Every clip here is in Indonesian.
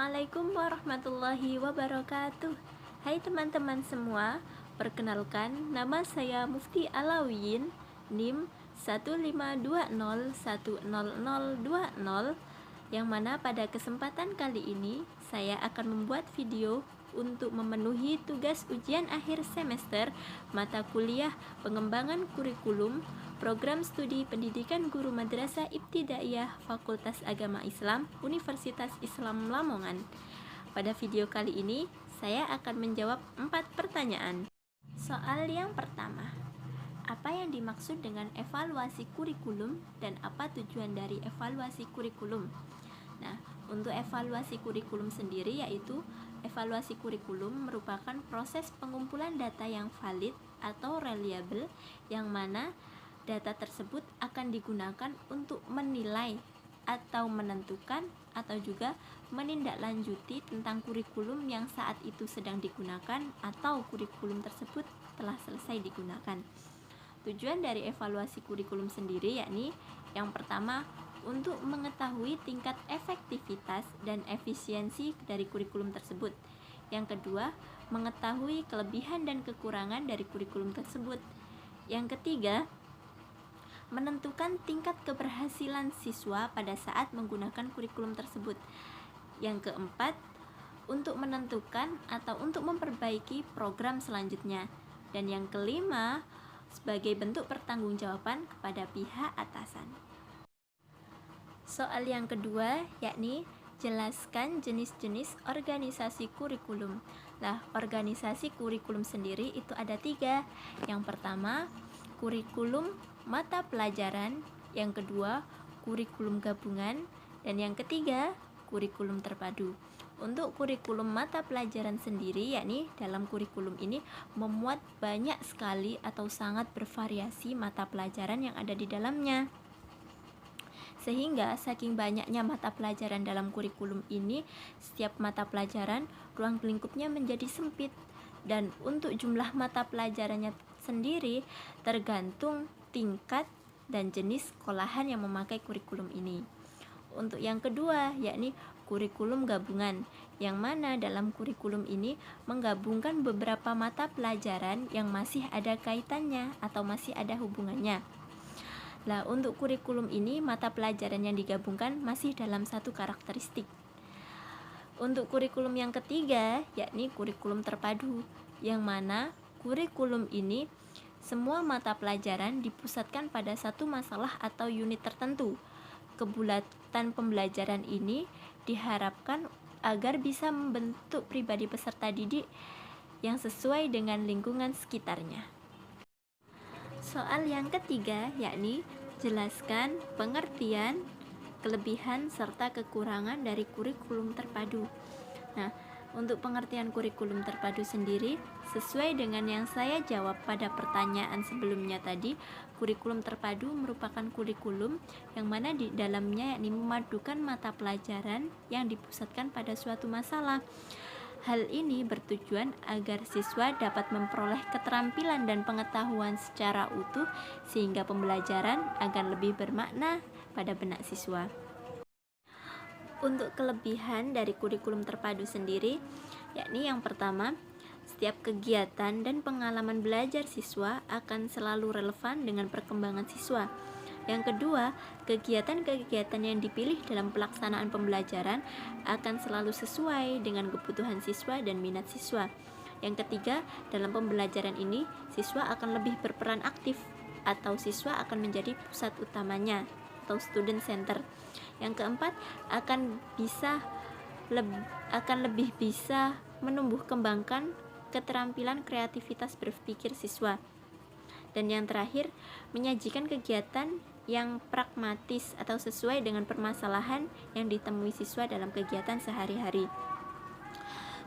Assalamualaikum warahmatullahi wabarakatuh. Hai teman-teman semua, perkenalkan nama saya Mufti Alawiyin, NIM 152010020, yang mana pada kesempatan kali ini saya akan membuat video untuk memenuhi tugas ujian akhir semester mata kuliah pengembangan kurikulum Program Studi Pendidikan Guru Madrasah Ibtidaiyah Fakultas Agama Islam Universitas Islam Lamongan. Pada video kali ini, saya akan menjawab 4 pertanyaan. Soal yang pertama, apa yang dimaksud dengan evaluasi kurikulum dan apa tujuan dari evaluasi kurikulum? Nah, untuk evaluasi kurikulum sendiri yaitu evaluasi kurikulum merupakan proses pengumpulan data yang valid atau reliable yang mana data tersebut akan digunakan untuk menilai atau menentukan atau juga menindaklanjuti tentang kurikulum yang saat itu sedang digunakan atau kurikulum tersebut telah selesai digunakan. Tujuan dari evaluasi kurikulum sendiri yakni yang pertama untuk mengetahui tingkat efektivitas dan efisiensi dari kurikulum tersebut. Yang kedua, mengetahui kelebihan dan kekurangan dari kurikulum tersebut. Yang ketiga, menentukan tingkat keberhasilan siswa pada saat menggunakan kurikulum tersebut. Yang keempat, untuk menentukan atau untuk memperbaiki program selanjutnya. Dan yang kelima, sebagai bentuk pertanggungjawaban kepada pihak atasan. Soal yang kedua yakni jelaskan jenis-jenis organisasi kurikulum. Nah, organisasi kurikulum sendiri itu ada 3. Yang pertama, kurikulum mata pelajaran, yang kedua kurikulum gabungan, dan yang ketiga kurikulum terpadu. Untuk kurikulum mata pelajaran sendiri yakni dalam kurikulum ini memuat banyak sekali atau sangat bervariasi mata pelajaran yang ada di dalamnya. Sehingga saking banyaknya mata pelajaran dalam kurikulum ini, setiap mata pelajaran ruang lingkupnya menjadi sempit. Dan untuk jumlah mata pelajarannya sendiri tergantung tingkat dan jenis sekolahan yang memakai kurikulum ini. Untuk yang kedua yakni kurikulum gabungan, yang mana dalam kurikulum ini menggabungkan beberapa mata pelajaran yang masih ada kaitannya atau masih ada hubungannya. Nah, untuk kurikulum ini mata pelajaran yang digabungkan masih dalam satu karakteristik. Untuk kurikulum yang ketiga yakni kurikulum terpadu, yang mana kurikulum ini semua mata pelajaran dipusatkan pada satu masalah atau unit tertentu. Kebulatan pembelajaran ini diharapkan agar bisa membentuk pribadi peserta didik yang sesuai dengan lingkungan sekitarnya. Soal yang ketiga yakni jelaskan pengertian, kelebihan serta kekurangan dari kurikulum terpadu. Nah, untuk pengertian kurikulum terpadu sendiri, sesuai dengan yang saya jawab pada pertanyaan sebelumnya tadi, kurikulum terpadu merupakan kurikulum yang mana di dalamnya yakni memadukan mata pelajaran yang dipusatkan pada suatu masalah. Hal ini bertujuan agar siswa dapat memperoleh keterampilan dan pengetahuan secara utuh sehingga pembelajaran akan lebih bermakna pada benak siswa. Untuk kelebihan dari kurikulum terpadu sendiri, yakni yang pertama, setiap kegiatan dan pengalaman belajar siswa akan selalu relevan dengan perkembangan siswa. Yang kedua, kegiatan-kegiatan yang dipilih dalam pelaksanaan pembelajaran akan selalu sesuai dengan kebutuhan siswa dan minat siswa. Yang ketiga, dalam pembelajaran ini, siswa akan lebih berperan aktif atau siswa akan menjadi pusat utamanya atau student center. Yang keempat, akan lebih bisa menumbuh kembangkan keterampilan kreativitas berpikir siswa. Dan yang terakhir, menyajikan kegiatan yang pragmatis atau sesuai dengan permasalahan yang ditemui siswa dalam kegiatan sehari-hari.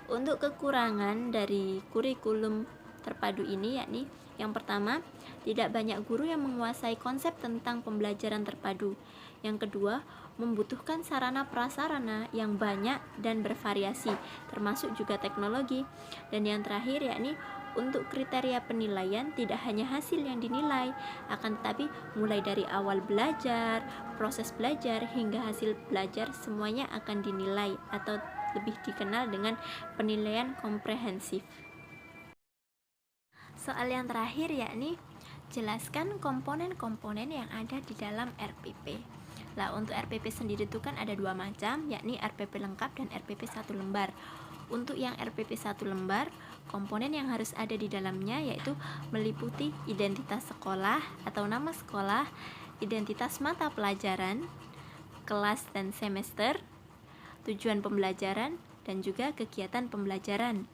Untuk kekurangan dari kurikulum terpadu ini yakni yang pertama, tidak banyak guru yang menguasai konsep tentang pembelajaran terpadu. Yang kedua, membutuhkan sarana prasarana yang banyak dan bervariasi, termasuk juga teknologi. Dan yang terakhir yakni untuk kriteria penilaian tidak hanya hasil yang dinilai, akan tetapi mulai dari awal belajar, proses belajar hingga hasil belajar semuanya akan dinilai atau lebih dikenal dengan penilaian komprehensif. Soal yang terakhir yakni jelaskan komponen-komponen yang ada di dalam RPP. Lah, untuk RPP sendiri itu kan ada dua macam, yakni RPP lengkap dan RPP 1 lembar. Untuk yang RPP 1 lembar, komponen yang harus ada di dalamnya yaitu meliputi identitas sekolah atau nama sekolah, identitas mata pelajaran, kelas dan semester, tujuan pembelajaran, dan juga kegiatan pembelajaran.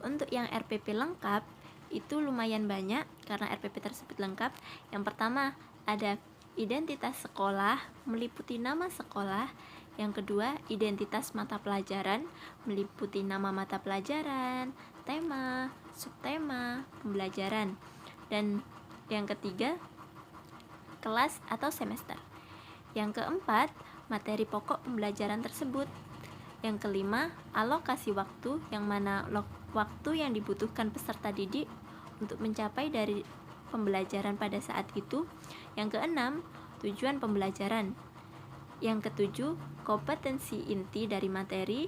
Untuk yang RPP lengkap itu lumayan banyak karena RPP tersebut lengkap. Yang pertama ada identitas sekolah meliputi nama sekolah. Yang kedua identitas mata pelajaran meliputi nama mata pelajaran, tema, subtema, pembelajaran. Dan yang ketiga kelas atau semester. Yang keempat materi pokok pembelajaran tersebut. Yang kelima alokasi waktu, yang mana waktu yang dibutuhkan peserta didik untuk mencapai dari pembelajaran pada saat itu. Yang keenam tujuan pembelajaran. Yang ketujuh kompetensi inti dari materi.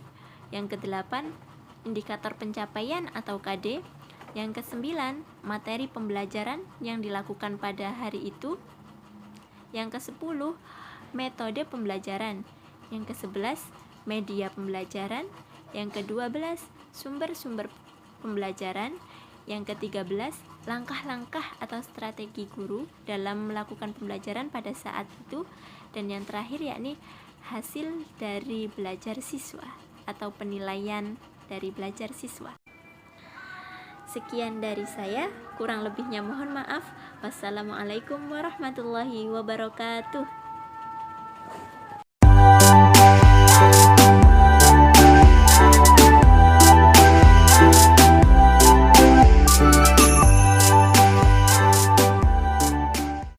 Yang kedelapan indikator pencapaian atau KD. Yang kesembilan materi pembelajaran yang dilakukan pada hari itu. Yang kesepuluh metode pembelajaran. Yang kesebelas media pembelajaran. Yang ke-12 sumber-sumber pembelajaran. Yang ke-13 langkah-langkah atau strategi guru dalam melakukan pembelajaran pada saat itu. Dan yang terakhir yakni hasil dari belajar siswa atau penilaian dari belajar siswa. Sekian dari saya, kurang lebihnya mohon maaf. Wassalamualaikum warahmatullahi wabarakatuh.